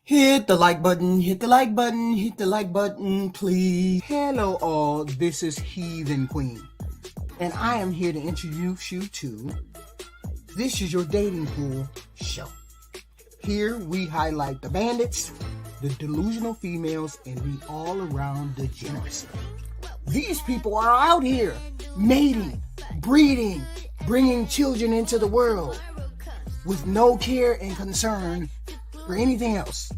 Hit the like button, hit the like button, hit the like button, please. Hello all, this is Heathen Queen, and I am here to introduce you to This Is Your Dating Pool Show. Here we highlight the bandits, the delusional females, and the all-around degeneracy. These people are out here mating, breeding, bringing children into the world with no care and concern for anything else.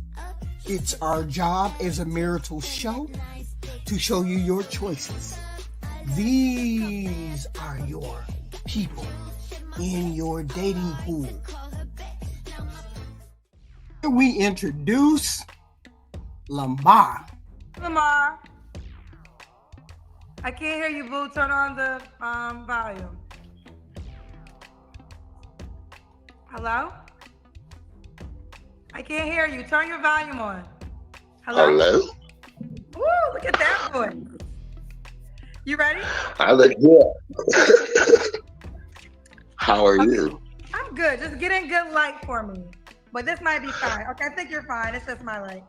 It's our job as a marital show to show you your choices. These are your people in your dating pool. Here we introduce Lamar. Lamar, I can't hear you, boo. Turn on the volume. Hello? I can't hear you. Turn your volume on. Hello? Woo, look at that voice. You ready? I look good. How are you? I'm good. Just get in good light for me. But this might be fine. Okay, I think you're fine. It's just my light.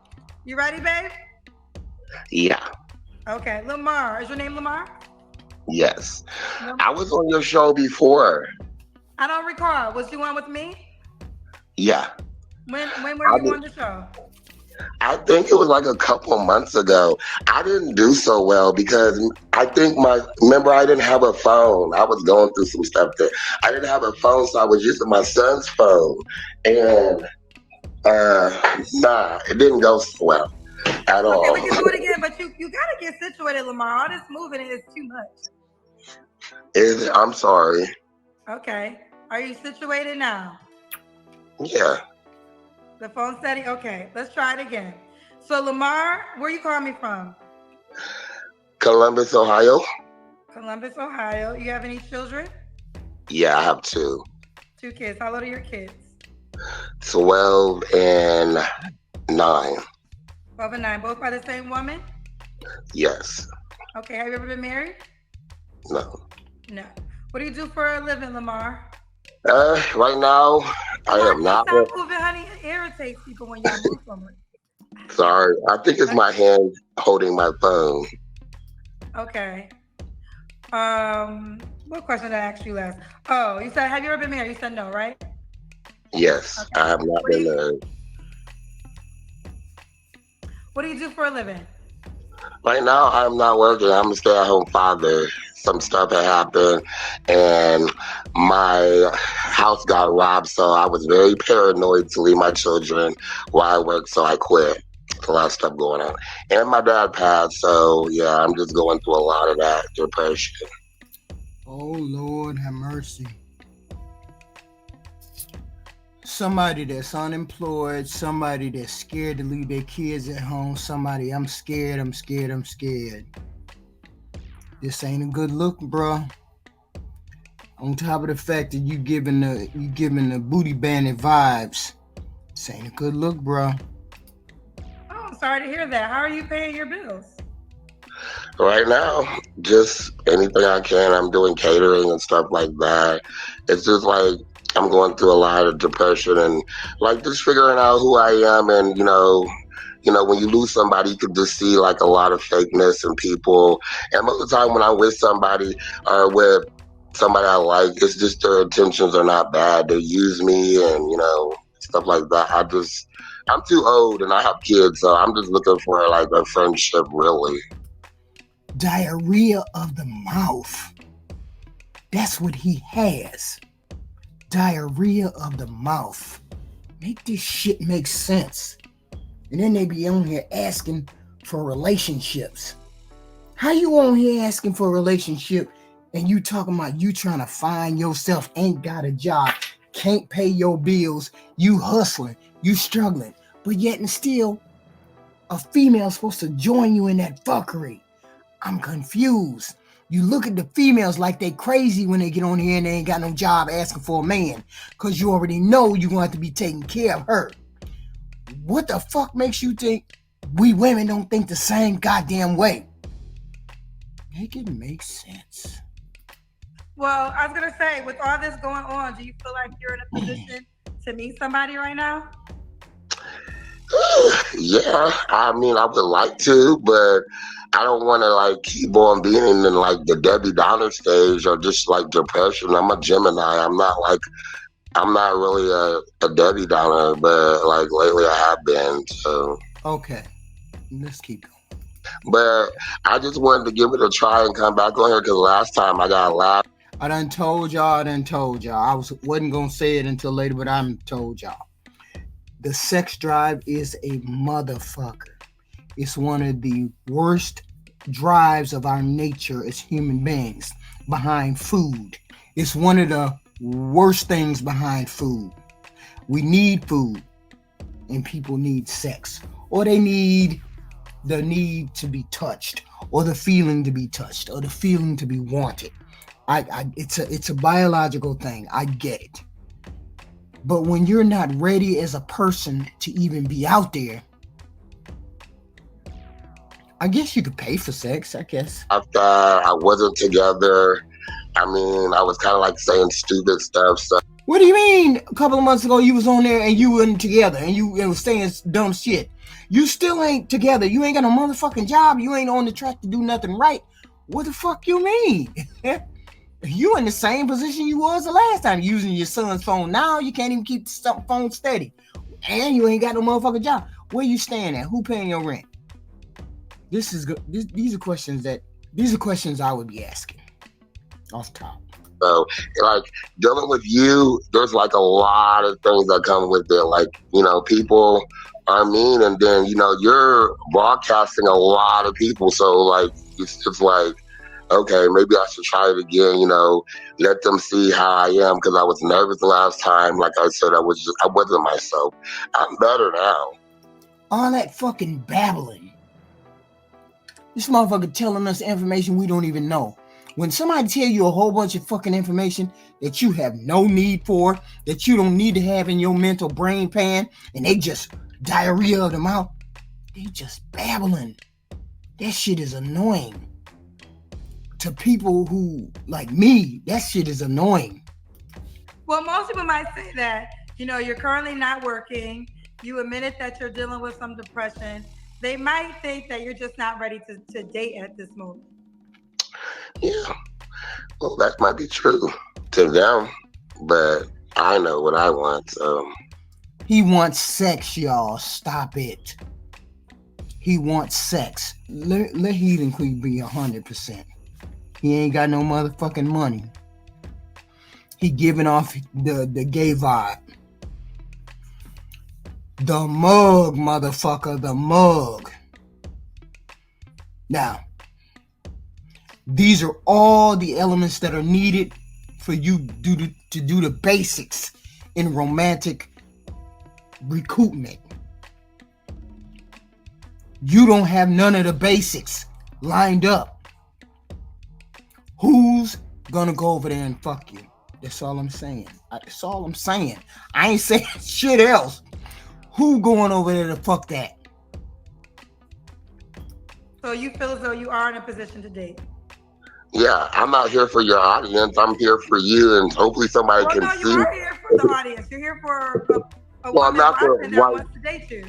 You ready, babe? Yeah. Okay, Lamar. Is your name Lamar? Yes. I was on your show before. I don't recall. Was you on with me? Yeah. When were you on the show? I think it was like a couple months ago. I didn't do so well because I think remember I didn't have a phone. I was going through some stuff there. I didn't have a phone, so I was using my son's phone. And it didn't go so well at all. Okay, we can do it again, but you gotta get situated, Lamar. All this moving is too much. I'm sorry. Okay. Are you situated now? Yeah. The phone steady? Okay, let's try it again. So Lamar, where you calling me from? Columbus, Ohio. Columbus, Ohio. You have any children? Yeah, I have two. 2 kids. How old are your kids? 12 and 9. 12 and 9. Both by the same woman? Yes. Okay. Have you ever been married? No. No. What do you do for a living, Lamar? Right now, I am not. Stop moving, honey. It irritates people when you move from it. Sorry. I think it's my hand holding my phone. Okay. What question did I ask you last? Oh, you said, have you ever been married? You said no, right? Yes, okay. I have not been married. What do you do for a living? Right now, I'm not working. I'm a stay-at-home father. Some stuff had happened, and my house got robbed, so I was very paranoid to leave my children while I work, so I quit. A lot of stuff going on. And my dad passed, so yeah, I'm just going through a lot of that depression. Oh, Lord, have mercy. Somebody that's unemployed, somebody that's scared to leave their kids at home, somebody, I'm scared. This ain't a good look, bro. On top of the fact that you giving the booty bandit vibes, this ain't a good look, bro. Oh, I'm sorry to hear that. How are you paying your bills? Right now, just anything I can. I'm doing catering and stuff like that. It's just like I'm going through a lot of depression and like just figuring out who I am. And you know, when you lose somebody, you can just see like a lot of fakeness in people. And most of the time when I'm with somebody or with somebody I like, it's just their intentions are not bad. They use me and, stuff like that. I'm too old and I have kids, so I'm just looking for like a friendship, really. Diarrhea of the mouth. That's what he has. Diarrhea of the mouth. Make this shit make sense. And then they be on here asking for relationships. How you on here asking for a relationship and you talking about you trying to find yourself, ain't got a job, can't pay your bills, you hustling, you struggling, but yet and still a female's supposed to join you in that fuckery? I'm confused. You look at the females like they crazy when they get on here and they ain't got no job asking for a man because you already know you're going to have to be taking care of her. What the fuck makes you think we women don't think the same goddamn way? Make it make sense. Well, I was going to say, with all this going on, do you feel like you're in a position to meet somebody right now? Yeah, I mean, I would like to, but I don't want to like keep on being in like the Debbie Downer stage or just like depression. I'm a Gemini. I'm not really a Debbie Downer, but like lately I have been. So, Okay, let's keep going. but I just wanted to give it a try and come back on here because last time I got laughed. I done told y'all. Wasn't gonna say it until later, but I'm told y'all. The sex drive is a motherfucker. It's one of the worst drives of our nature as human beings behind food. It's one of the worst things behind food. We need food, and people need sex, or they need the need to be touched, or the feeling to be touched, or the feeling to be wanted. It's a biological thing. I get it. But when you're not ready as a person to even be out there, I guess you could pay for sex, I guess. After I wasn't together, I mean, I was kind of like saying stupid stuff. So What do you mean? A couple of months ago, you was on there and you weren't together and you was saying dumb shit. You still ain't together. You ain't got no motherfucking job. You ain't on the track to do nothing right. What the fuck you mean? You in the same position you was the last time, using your son's phone. Now you can't even keep the phone steady, and you ain't got no motherfucking job. Where you staying at? Who paying your rent? This is good. These are questions I would be asking off top. So, like, dealing with you, there's like a lot of things that come with it. Like, you know, people are mean, and then, you know, you're broadcasting a lot of people. So, like, it's just like, okay, maybe I should try it again, you know, let them see how I am, because I was nervous the last time. Like I said, I wasn't myself. I'm better now. All that fucking babbling. This motherfucker telling us information we don't even know. When somebody tell you a whole bunch of fucking information that you have no need for, that you don't need to have in your mental brain pan, and they just diarrhea of the mouth, they just babbling. That shit is annoying. To people who, like me, that shit is annoying. Well, most people might say that, you know, you're currently not working. You admitted that you're dealing with some depression. They might think that you're just not ready to date at this moment. Yeah, well, that might be true to them, but I know what I want. So He wants sex, y'all. Stop it. He wants sex. Let Heathen Queen be 100%. He ain't got no motherfucking money. He giving off the gay vibe. The mug, motherfucker, the mug. Now, these are all the elements that are needed for you to do the basics in romantic recoupment. You don't have none of the basics lined up. Who's gonna go over there and fuck you? That's all I'm saying. That's all I'm saying. I ain't saying shit else. Who going over there to fuck that? So you feel as though you are in a position to date? yeah, I'm not here for your audience. I'm here for you, and hopefully somebody Well, can no, see. you are here for the audience. You're here for a Well, woman not for watching that wants to date you.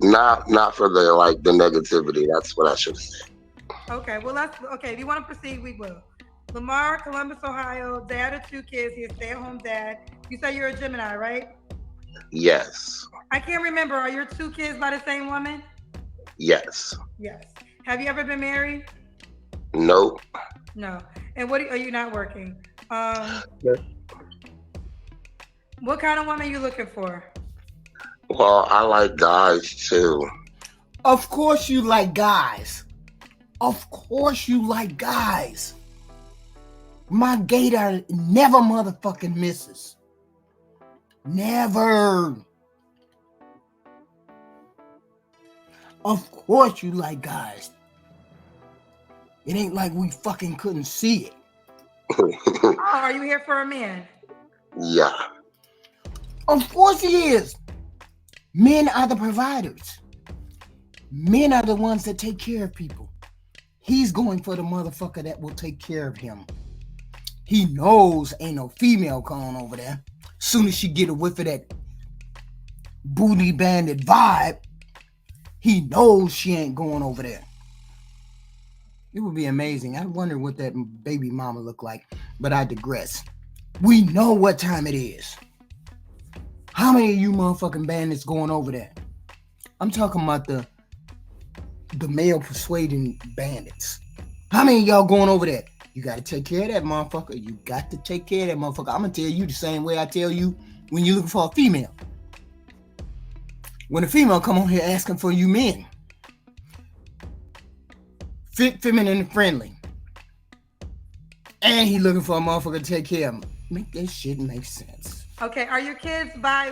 not for the like the negativity. That's what I should say. Okay, well, if you want to proceed, we will. Lamar, Columbus, Ohio, dad of 2 kids. He's a stay-at-home dad. You say you're a Gemini, right? Yes. I can't remember. Are your 2 kids by the same woman? Yes. Yes. Have you ever been married? Nope. No. And are you not working? What kind of woman are you looking for? Well, I like guys too. Of course you like guys. Of course you like guys. My gator never motherfucking misses. Never. Of course you like guys. It ain't like we fucking couldn't see it. Oh, are you here for a man? Yeah. Of course he is. Men are the providers. Men are the ones that take care of people. He's going for the motherfucker that will take care of him. He knows ain't no female going over there. Soon as she get a whiff of that booty bandit vibe, He knows she ain't going over there. It would be amazing. I wonder what that baby mama look like, but I digress. We know what time it is. How many of you motherfucking bandits going over there? I'm talking about the male persuading bandits. How many of y'all going over there? You got to take care of that motherfucker. You got to take care of that motherfucker. I'm going to tell you the same way I tell you when you're looking for a female. When a female come on here asking for you men. Fit, feminine, and friendly. And he looking for a motherfucker to take care of him. Make that shit make sense. Okay, are your kids are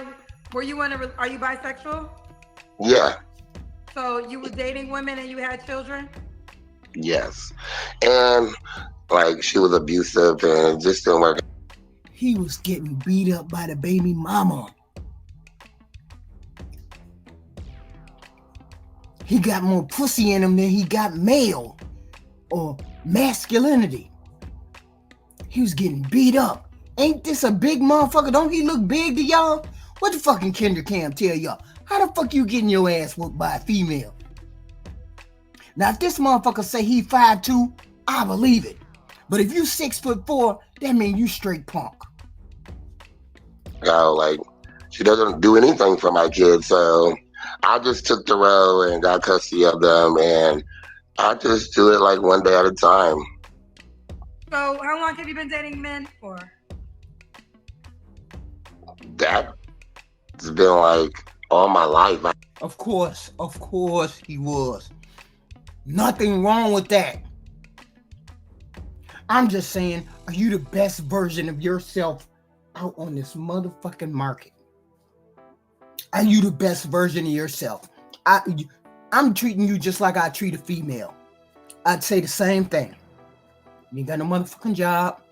you bisexual? Yeah. So you were dating women and you had children? Yes. And like she was abusive and it just didn't work. He was getting beat up by the baby mama. He got more pussy in him than he got male or masculinity. He was getting beat up. Ain't this a big motherfucker? Don't he look big to y'all? What the fucking kinder cam tell y'all? How the fuck you getting your ass whooped by a female? Now, if this motherfucker say he 5'2", I believe it. But if you 6'4", that mean you straight punk. Like, she doesn't do anything for my kids, so I just took the row and got custody of them, and I just do it like one day at a time. So how long have you been dating men for? That's been like all my life. Of course he was. Nothing wrong with that. I'm just saying, are you the best version of yourself out on this motherfucking market? Are you the best version of yourself? I'm treating you just like I treat a female. I'd say the same thing. You ain't got no motherfucking job.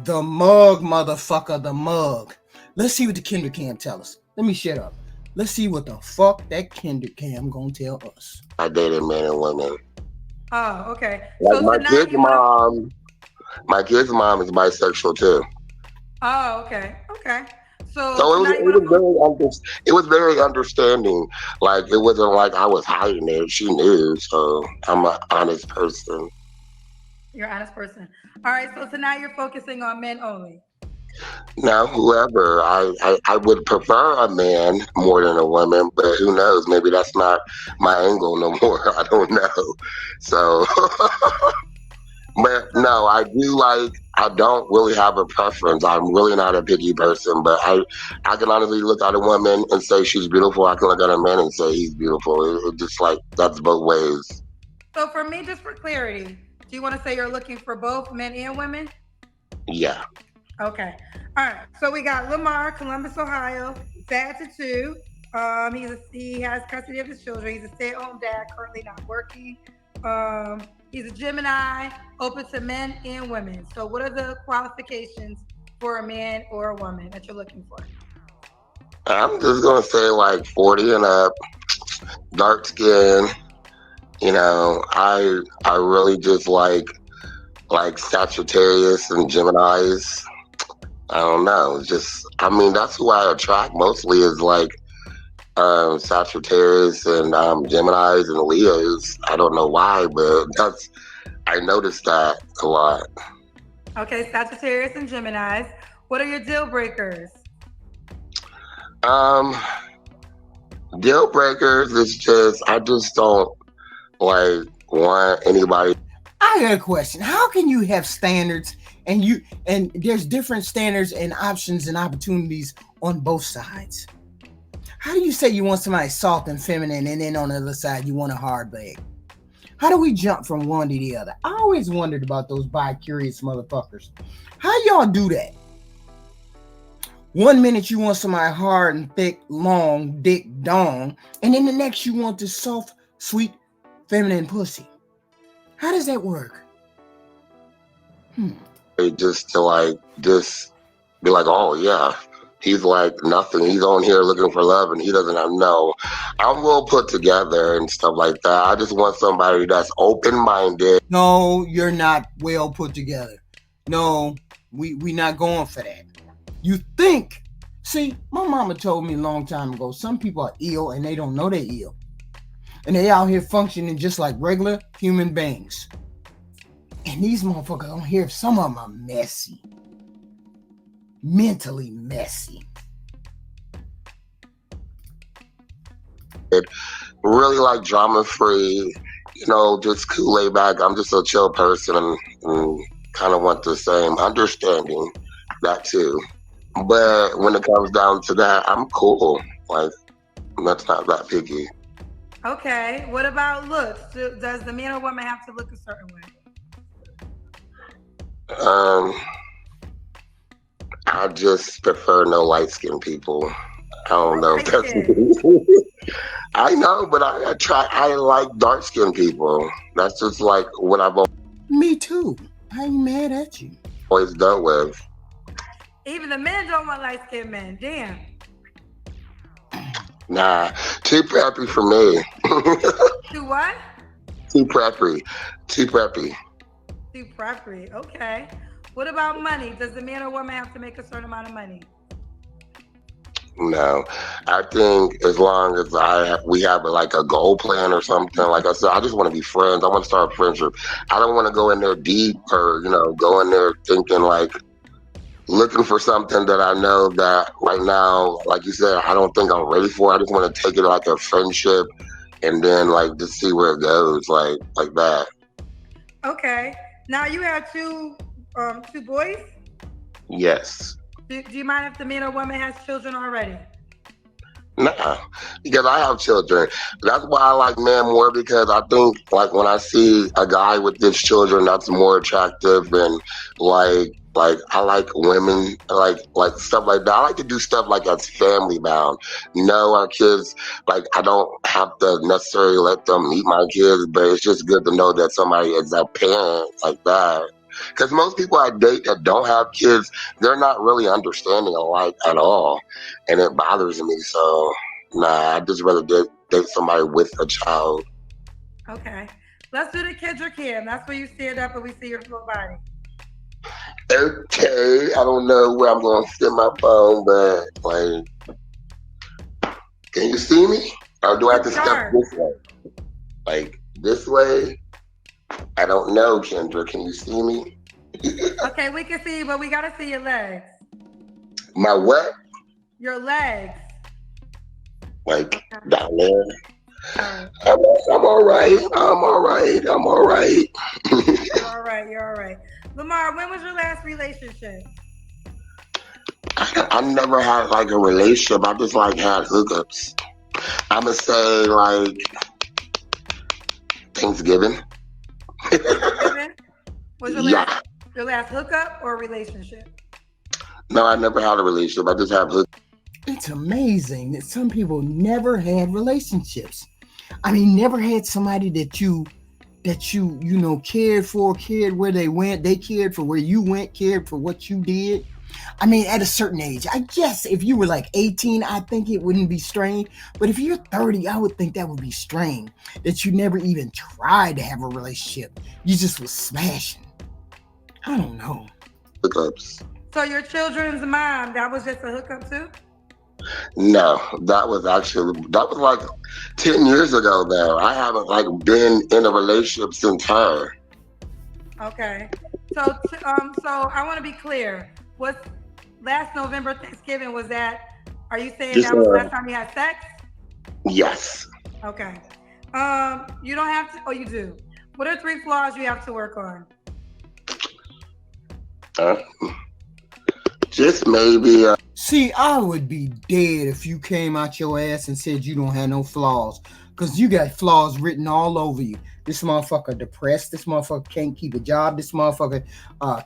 The mug, motherfucker, the mug. Let's see what the kinder cam tell us. Let me shut up. Let's see what the fuck that kinder cam gonna tell us. I dated men and women. Oh, okay. Like So my kid's mom is bisexual too. Oh, okay. So it was very understanding. Like it wasn't like I was hiding it. She knew. So I'm an honest person. You're an honest person. All right. So tonight you're focusing on men only. Now, whoever, I would prefer a man more than a woman, but who knows? Maybe that's not my angle no more. I don't know. So, but no, I don't really have a preference. I'm really not a picky person, but I can honestly look at a woman and say she's beautiful. I can look at a man and say he's beautiful. It just like, that's both ways. So for me, just for clarity, do you want to say you're looking for both men and women? Yeah. Okay. All right. So we got Lamar, Columbus, Ohio, dad to two. He has custody of his children. He's a stay-at-home dad, currently not working. He's a Gemini, open to men and women. So what are the qualifications for a man or a woman that you're looking for? I'm just gonna say like 40 and up, dark skin. You know, I really just like Sagittarius and Geminis. I don't know. It's just, I mean, that's who I attract mostly is like Sagittarius and Geminis and Leos. I don't know why, but I noticed that a lot. Okay, Sagittarius and Geminis. What are your deal breakers? Deal breakers is just, I just don't like want anybody. I got a question. How can you have standards and there's different standards and options and opportunities on both sides? How do you say you want somebody soft and feminine and then on the other side you want a hard leg? How do we jump from one to the other? I always wondered about those bi-curious motherfuckers. How y'all do that? 1 minute you want somebody hard and thick, long, dick, dong, and then the next you want this soft, sweet, feminine pussy. How does that work? Just to just be like, oh yeah, he's like nothing. He's on here looking for love and he doesn't know. I'm well put together and stuff like that. I just want somebody that's open-minded. No, you're not well put together. No, we not going for that. You think, see, my mama told me a long time ago, some people are ill and they don't know they're ill. And they out here functioning just like regular human beings. And these motherfuckers on here, some of them are messy. Mentally messy. Really like drama free, just cool laid back. I'm just a chill person and kind of want the same understanding, that too. But when it comes down to that, I'm cool. Like, that's not that picky. Okay. What about looks? Does the man or woman have to look a certain way? I just prefer no light skinned people. I don't know if Light that's. skin. I know, but I like dark skinned people. That's just like what I've Me too. I ain't mad at you. always dealt with. Even the men don't want light skinned men. Damn. Nah, too preppy for me. Too what? Too preppy. Too preppy. Too prefery. Okay. What about money? Does the man or woman have to make a certain amount of money? No, I think as long as we have like a goal plan or something. Like I said, I just want to be friends. I want to start a friendship. I don't want to go in there deep or go in there thinking like looking for something that I know that right now, like you said, I don't think I'm ready for. I just want to take it like a friendship and then like just see where it goes, like that. Okay. Now you have two boys. Yes. Do you mind if the man or woman has children already? Nah, because I have children. That's why I like men more, because I think like when I see a guy with his children, that's more attractive, and like I like women, like stuff like that. I like to do stuff like that's family bound. No, our kids, like I don't have to necessarily let them meet my kids, but it's just good to know that somebody is a parent like that. Because most people I date that don't have kids, they're not really understanding alike at all, and it bothers me. So, nah, I just rather date somebody with a child. Okay. Let's do the Kendra Cam. That's where you stand up and we see your full body. Okay, I don't know where I'm going to sit my phone, but like, can you see me? Or do I have to step this way? Like this way? I don't know, Kendra. Can you see me? Okay, we can see you, but we gotta see your legs. My what? Your legs. Like down there. All right. I'm all right. I'm all right. I'm all right. You're all right. You're all right. Lamar, when was your last relationship? I never had like a relationship. I just like had hookups. I'ma say like Thanksgiving. Thanksgiving? Was Yeah. your last hookup or relationship? No, I never had a relationship. I just have hookups. It's amazing that some people never had relationships. I mean, never had somebody that you cared for, cared where they went, they cared for where you went, cared for what you did. I mean, at a certain age, I guess if you were like 18, I think it wouldn't be strange. But if you're 30, I would think that would be strange that you never even tried to have a relationship. You just was smashing. I don't know. Hookups. So your children's mom, that was just a hookup too? No, that was like 10 years ago though. I haven't like been in a relationship since her. Okay. So I want to be clear. Was last November Thanksgiving, was that, are you saying Just, that was the last time you had sex? Yes. Okay. You don't have to, oh, you do. What are 3 flaws you have to work on? Just maybe. See, I would be dead if you came out your ass and said you don't have no flaws. Because you got flaws written all over you. This motherfucker depressed. This motherfucker can't keep a job. This motherfucker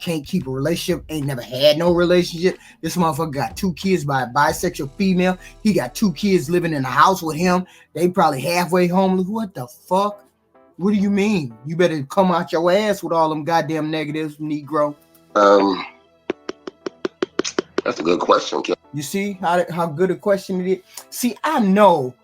can't keep a relationship. Ain't never had no relationship. This motherfucker got 2 kids by a bisexual female. He got 2 kids living in a house with him. They probably halfway homeless. What the fuck? What do you mean? You better come out your ass with all them goddamn negatives, Negro. That's a good question, Kim. You see how good a question it is? See, I know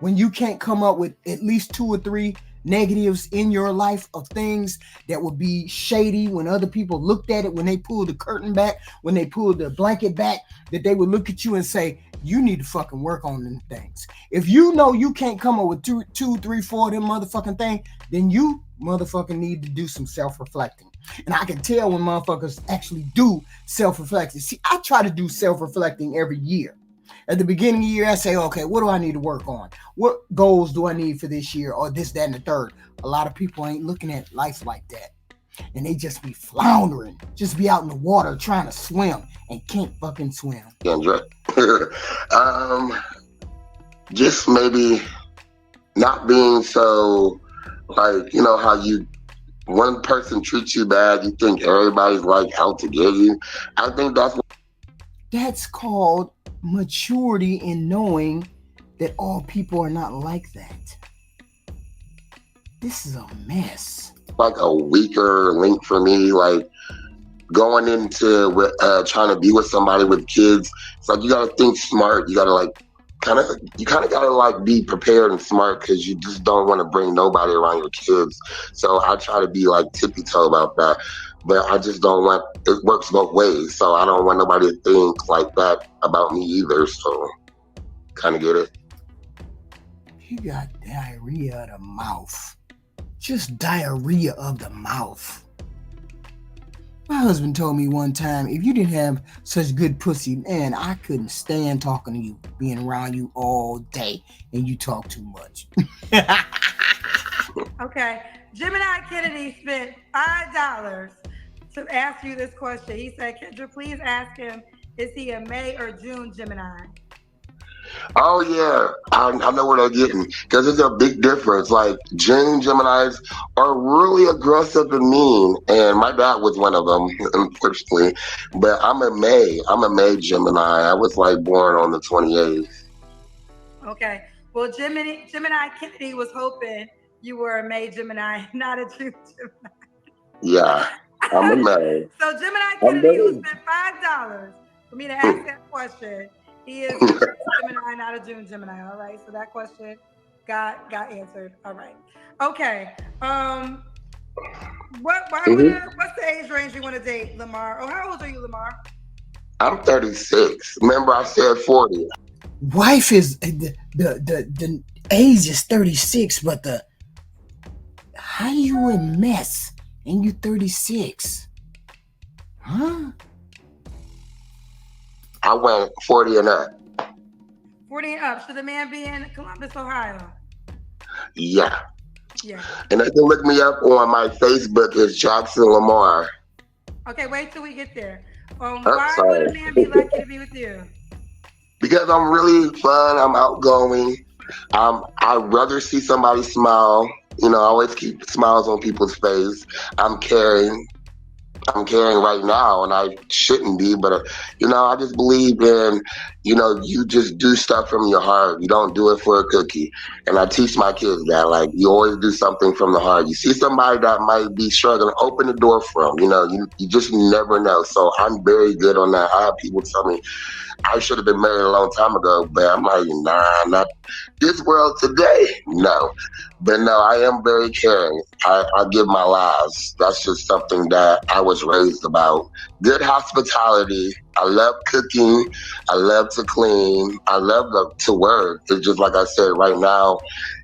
when you can't come up with at least 2 or 3 negatives in your life of things that would be shady when other people looked at it, when they pulled the curtain back, when they pulled the blanket back, that they would look at you and say, you need to fucking work on them things. If you know you can't come up with two, three, four of them motherfucking things, then you motherfucking need to do some self-reflecting. And I can tell when motherfuckers actually do self-reflecting. See, I try to do self-reflecting every year. At the beginning of the year, I say, okay, what do I need to work on? What goals do I need for this year, or this, that, and the third? A lot of people ain't looking at life like that. And they just be floundering, just be out in the water trying to swim and can't fucking swim. Kendra. Just maybe not being so, like, you know, how you, one person treats you bad, you think everybody's like out to get you. I think that's called maturity in knowing that all people are not like that. This is a mess. Like a weaker link for me, like going into trying to be with somebody with kids. It's like you gotta think smart. You gotta like kind of gotta like be prepared and smart, because you just don't want to bring nobody around your kids. So I try to be like tippy toe about that, but I just don't want, it works both ways. So I don't want nobody to think like that about me either. So kind of get it. You got diarrhea of the mouth. Just diarrhea of the mouth. My husband told me one time, if you didn't have such good pussy, man, I couldn't stand talking to you, being around you all day, and you talk too much. Okay. Gemini Kennedy spent $5 to ask you this question. He said, Kendra, please ask him, is he a May or June Gemini? Oh yeah, I know what they're getting, because there's a big difference. Like June Geminis are really aggressive and mean, and my dad was one of them, unfortunately. But I'm a May Gemini. I was like born on the 28th. Okay. Well, Gemini Kennedy was hoping you were a May Gemini, not a June Gemini. Yeah, I'm a May. So Gemini Kennedy, who spent $5 for me to ask that question, he is a Gemini, not a June Gemini. All right. So that question got answered. All right. Okay. What's the age range you want to date, Lamar? Oh, how old are you, Lamar? I'm 36. Remember, I said 40. Wife is the age is 36, but how you a mess and you 36? Huh? I went 40 and up. 40 and up. Should the man be in Columbus, Ohio? Yeah. Yeah. And they can look me up on my Facebook as Jackson Lamar. Okay, wait till we get there. Why would a man be lucky to be with you? Because I'm really fun. I'm outgoing. I'd rather see somebody smile. You know, I always keep smiles on people's face. I'm caring. I'm caring right now, and I shouldn't be, but you know, I just believe in, you know, you just do stuff from your heart. You don't do it for a cookie. And I teach my kids that, like, you always do something from the heart. You see somebody that might be struggling, open the door for them. You know, you just never know. So I'm very good on that. I have people tell me I should have been married a long time ago, but I'm like, nah, not this world today. No. But no, I am very caring. I give my lives. That's just something that I was raised about. Good hospitality. I love cooking. I love to clean. I love to work. It's just like I said, right now,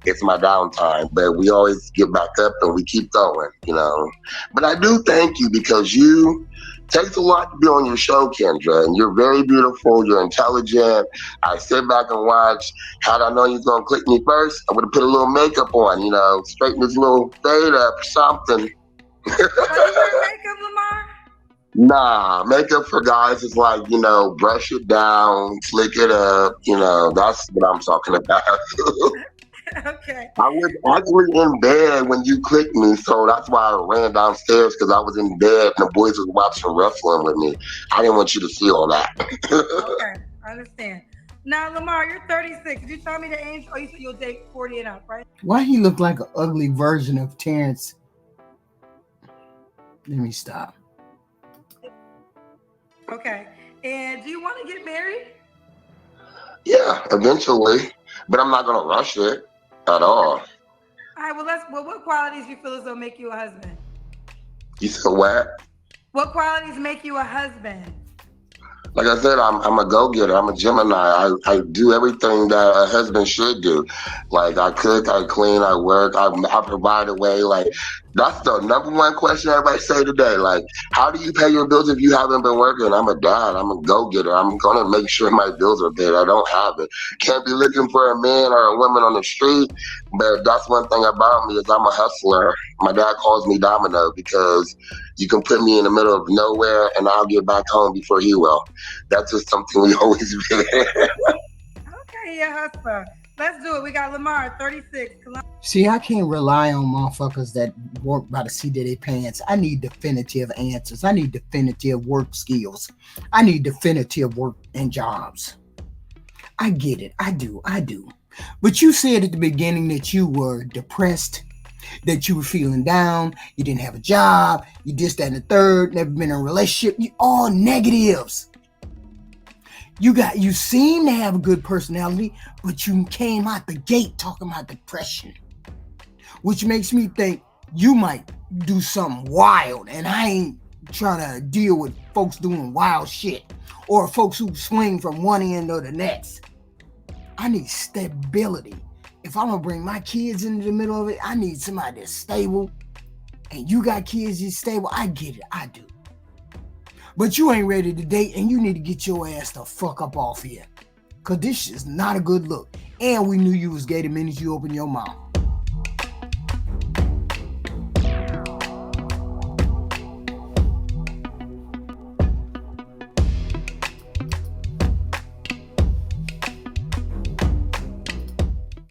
it's my downtime. But we always get back up and we keep going, you know. But I do thank you, because you takes a lot to be on your show, Kendra, and you're very beautiful. You're intelligent. I sit back and watch. Had I known you was gonna click me first, I would have put a little makeup on, you know, straighten this little fade up or something. But you wear makeup, Lamar? Nah, makeup for guys is like, you know, brush it down, slick it up. You know, that's what I'm talking about. Okay. I was actually in bed when you clicked me, so that's why I ran downstairs, because I was in bed and the boys was watching wrestling with me. I didn't want you to see all that. Okay, I understand. Now, Lamar, you're 36. Did you tell me the age? Oh, you said you'll date 40 and up, right? Why he look like an ugly version of Terrence? Let me stop. Okay. And do you want to get married? Yeah, eventually, but I'm not gonna rush it at all. All right, what qualities you feel as though make you a husband? You said what? What qualities make you a husband? Like I said, I'm a go getter. I'm a Gemini. I do everything that a husband should do. Like I cook, I clean, I work, I provide a way. Like that's the number one question everybody say today. Like, how do you pay your bills if you haven't been working? I'm a dad. I'm a go getter. I'm gonna make sure my bills are paid. I don't have it. Can't be looking for a man or a woman on the street. But that's one thing about me is I'm a hustler. My dad calls me Domino because you can put me in the middle of nowhere and I'll get back home before he will. That's just something we always do. Okay, yeah, hustler. Let's do it. We got Lamar, 36. See, I can't rely on motherfuckers that work by the seat of their pants. I need definitive answers. I need definitive work skills. I need definitive work and jobs. I get it. I do. But you said at the beginning that you were depressed, that you were feeling down, you didn't have a job, you this, that, and the third, never been in a relationship. You all negatives. You seem to have a good personality, but you came out the gate talking about depression, which makes me think you might do something wild, and I ain't trying to deal with folks doing wild shit or folks who swing from one end or the next. I need stability. If I'm gonna bring my kids into the middle of it, I need somebody that's stable. And you got kids that's stable, I get it, I do. But you ain't ready to date, and you need to get your ass the fuck up off here. Cause this is not a good look. And we knew you was gay the minute you opened your mouth.